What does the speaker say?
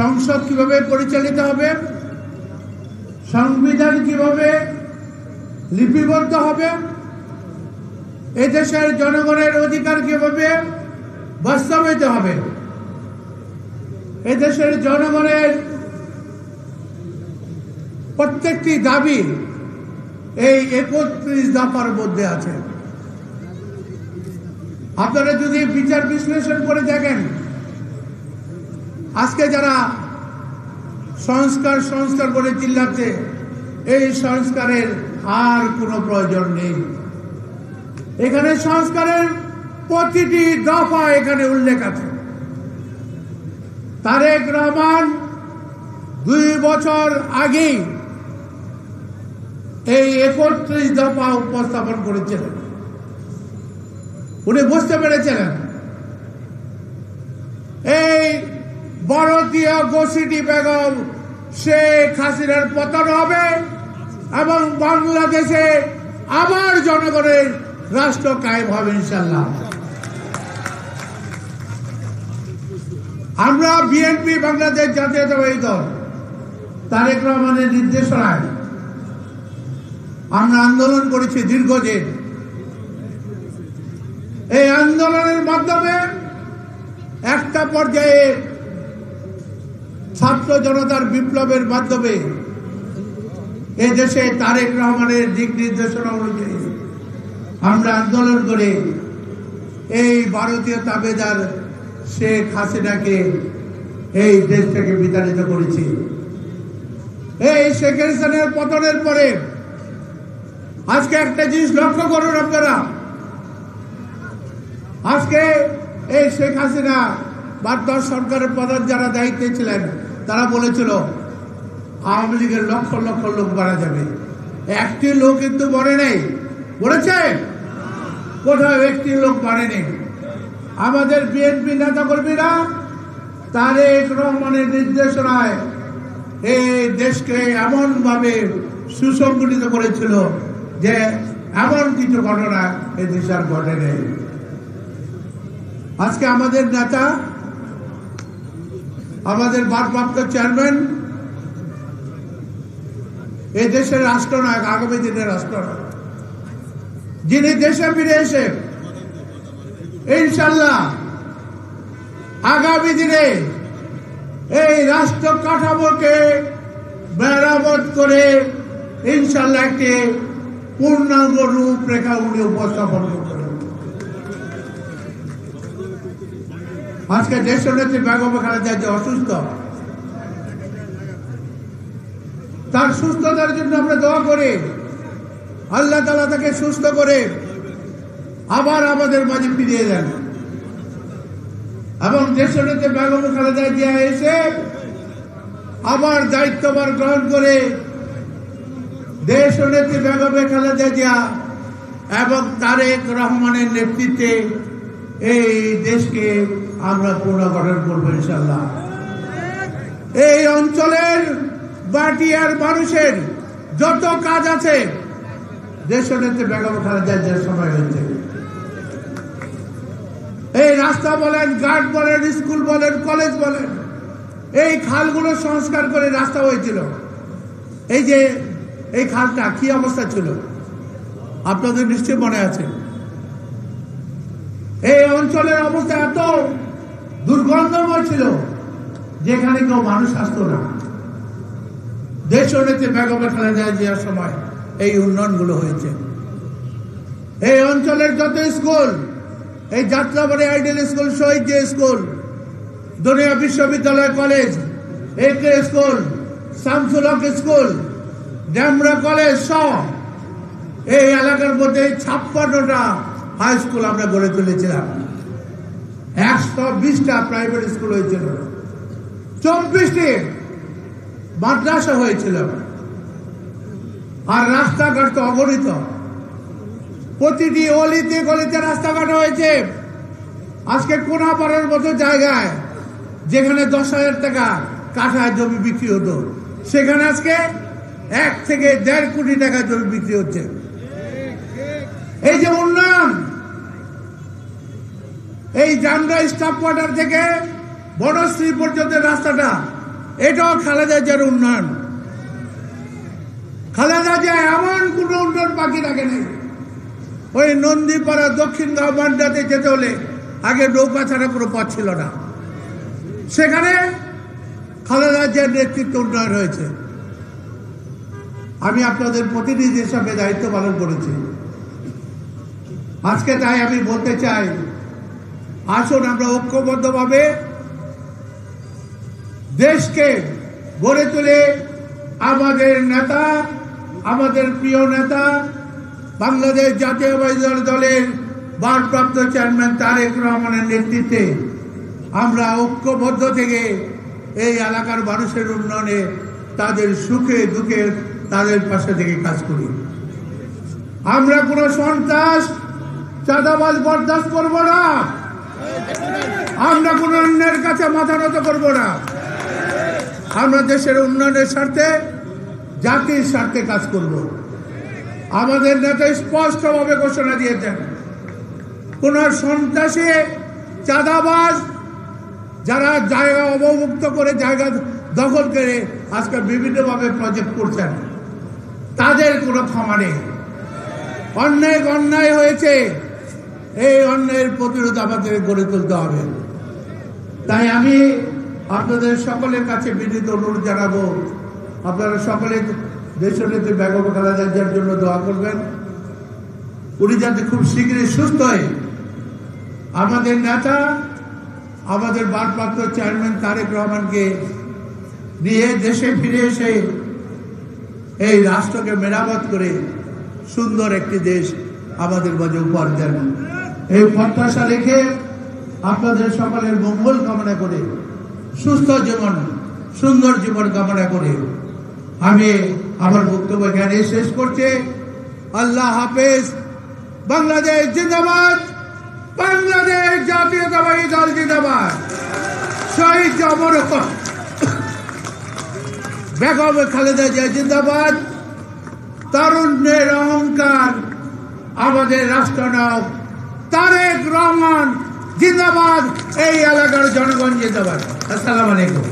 সংসদ কিভাবে পরিচালিত হবে, সংবিধান কিভাবে লিপিবদ্ধ হবে, এদেশের জনগণের অধিকার কিভাবে বাস্তবায়িত হবে, এদেশের জনগণের প্রত্যেকটি দাবি এই 31 দফার মধ্যে আছে। আপনারা যদি বিচার বিশ্লেষণ করে দেখেন, আজকে যারা সংস্কার সংস্কার বলে চিল্লাচ্ছে, এই সংস্কারের আর কোনো প্রয়োজন নেই। এখানে সংস্কারের প্রতিটি দফা এখানে উল্লেখ আছে। তারেক রহমান 2 বছর আগেই এই 31 দফা উপস্থাপন করেছিলেন। উনি বুঝতে পেরেছিলেন এই ভারতীয় গোষ্ঠী বেগম শেখ হাসিনার পতন হবে এবং বাংলাদেশে আবার জনগণের রাষ্ট্র কায়েম হবে ইনশাআল্লাহ। আমরা বিএনপি বাংলাদেশ জাতীয়তাবাদী দল তারেক রহমানের নির্দেশনায় আমরা আন্দোলন করেছি দীর্ঘদিন। এই আন্দোলনের মাধ্যমে একটা পর্যায়ে ছাত্র জনতার বিপ্লবের মাধ্যমে এই দেশে তারেক রহমানের দিক নির্দেশনা অনুযায়ী আমরা আন্দোলন করে এই ভারতীয় তাবেদার শেখ হাসিনাকে এই দেশ থেকে বিতাড়িত করেছি। এই শেখ হাসিনার পতনের পরে আজকে একটা জিনিস লক্ষ্য করুন আপনারা, আজকে এই শেখ হাসিনা বা সরকারের প্রধান যারা দায়িত্বে ছিলেন তারা বলেছিল আওয়ামী লীগের লক্ষ লক্ষ লোক মারা যাবে। একটি লোক কিন্তু মরে নেই, বলেছে কোথাও একটি লোক মারেনি। আমাদের বিএনপি নেতা কর্মীরা তারেক রহমানের নির্দেশনায় এই দেশকে এমন ভাবে সুসংগঠিত করেছিল যে এমন কিছু ঘটনা এই দেশে আর ঘটে নেই। আজকে আমাদের নেতা, আমাদের ভারপ্রাপ্ত চেয়ারম্যান এই দেশের রাষ্ট্রনায়ক, আগামী দিনের রাষ্ট্রনায়ক, যিনি দেশে ফিরে এসে ইনশাআল্লাহ আগামী দিনে এই রাষ্ট্র কাঠামোকে মেরামত করে ইনশাআল্লাহ একটি পূর্ণাঙ্গ রূপরেখা উনি উপস্থাপন করবেন। আজকে দেশনেত্রী বেগম খালেদা জিয়া অসুস্থ, তার সুস্থতার জন্য আমরা দোয়া করি আল্লাহ তাআলা তাকে সুস্থ করে আবার আমাদের মাঝে ফিরিয়ে দেন এবং দেশনেত্রী বেগম খালেদা জিয়া এসে আবার দায়িত্বভার গ্রহণ করে দেশনেত্রী বেগম খালেদা জিয়া এবং তারেক রহমানের নেতৃত্বে এই দেশকে আমরা পুনর্গঠন করবো ইনশাআল্লাহ। এই অঞ্চলের বাটিয়ার মানুষের যত কাজ আছে দেশনেত্রী বেগম খালেদা জিয়ার সময় হয়েছে। এই রাস্তা বলেন, ঘাট বলেন, স্কুল বলেন, কলেজ বলেন, এই খালগুলো সংস্কার করে রাস্তা হয়েছিল। এই যে এই খালটা কি অবস্থা ছিল আপনাদের নিশ্চয় মনে আছে। এই অঞ্চলের অবস্থা এত দুর্গন্ধময় ছিল যেখানে কেউ মানুষ আসতো না। দেশনেত্রী বেগম খালেদা জিয়ার সময় এই উন্নয়নগুলো হয়েছে। এই অঞ্চলের যত স্কুল, এই যাত্রাবাড়ি আইডিয়াল স্কুল, শহীদ স্কুল, দুনিয়া বিশ্ববিদ্যালয় কলেজ, একে স্কুল, শামসুল হক স্কুল, ডেমরা কলেজ সহ এই এলাকার মধ্যে 56টা হাই স্কুল আমরা গড়ে তুলেছিলাম। 120টা প্রাইভেট স্কুল হয়েছিল, 24টি মাদ্রাসা হয়েছিল, আর রাস্তাঘাট তো অগণিত। প্রতিটি অলিতে গলিতে রাস্তাঘাট হয়েছে। আজকে কোনাপাড়ার মতো জায়গায় যেখানে 10,000 টাকা কাঠায় জমি বিক্রি হতো, সেখানে আজকে 1 থেকে 1.5 কোটি টাকা জমি বিক্রি হচ্ছে। এই যে উন্নয়ন, এই জামরা স্টাফ কোয়ার্টার থেকে বনশ্রী পর্যন্ত রাস্তাটা এটাও খালেদা জিয়ার উন্নয়ন। খালেদা জিয়া এমন কোন উন্নয়ন বাকি রাখে নেই। ওই নন্দীপাড়া দক্ষিণগাঁও বান্ডাতে যেতে হলে আগে নৌকা ছাড়া কোনো পথ ছিল না, সেখানে খালেদা জিয়ার নেতৃত্বে উন্নয়ন হয়েছে। আমি আপনাদের প্রতিনিধি হিসাবে দায়িত্ব পালন করেছি। আজকে তাই আমি বলতে চাই, আসুন আমরা ঐক্যবদ্ধভাবে দেশকে গড়ে তুলে আমাদের নেতা, আমাদের প্রিয় নেতা, বাংলাদেশ জাতীয়তাবাদী দলের ভারপ্রাপ্ত চেয়ারম্যান তারেক রহমানের নেতৃত্বে আমরা ঐক্যবদ্ধ থেকে এই এলাকার মানুষের উন্নয়নে, তাদের সুখে দুঃখে তাদের পাশে থেকে কাজ করি। আমরা কোনো সন্ত্রাস, চাঁদাবাজ বরদাস্ত করব না। আমরা কোনো অন্যের কাছে মাথা নত করব না। আমরা দেশের উন্নয়নের স্বার্থে, জাতির স্বার্থে কাজ করব। আমাদের নেতা স্পষ্টভাবে ঘোষণা দিয়েছেন, কোন সন্ত্রাসী, চাঁদাবাজ যারা জায়গা অবমুক্ত করে, জায়গা দখল করে আজকে বিভিন্নভাবে প্রজেক্ট করছেন, তাদের কোনো ক্ষমা নেই। অনেক অন্যায় হয়েছে, এই অন্যায়ের প্রতিরোধ আমাদের গড়ে তুলতে হবে। তাই আমি আপনাদের সকলের কাছে বিনীত অনুরোধ জানাবো, আপনারা সকলে দেশনেত্রী বেগম খালেদা জিয়ার জন্য দোয়া করবেন। উনি যাতে খুব শীঘ্রই সুস্থ হয়ে আমাদের নেতা, আমাদের ভারপ্রাপ্ত চেয়ারম্যান তারেক রহমানকে নিয়ে দেশে ফিরে এসে এই রাষ্ট্রকে মেরামত করে সুন্দর একটি দেশ আমাদের মাঝে উপহার দেন। এই প্রত্যাশা রেখে আপনাদের সকলের মঙ্গল কামনা করে, সুস্থ জীবন, সুন্দর জীবন কামনা করে আমি আমার বক্তব্য এখানে শেষ করছি। আল্লাহ হাফেজ। বাংলাদেশ জিন্দাবাদ, বাংলাদেশ জাতীয়তাবাদী দল জিন্দাবাদ। শহীদ অমর বেগম খালেদা জিয়া জিন্দাবাদ। তারুণ্যের অহংকার আমাদের রাষ্ট্রনায়ক তারেক রহমান জিন্দাবাদ। এই এলাকার জনগণ জিন্দাবাদ। আসসালামু আলাইকুম।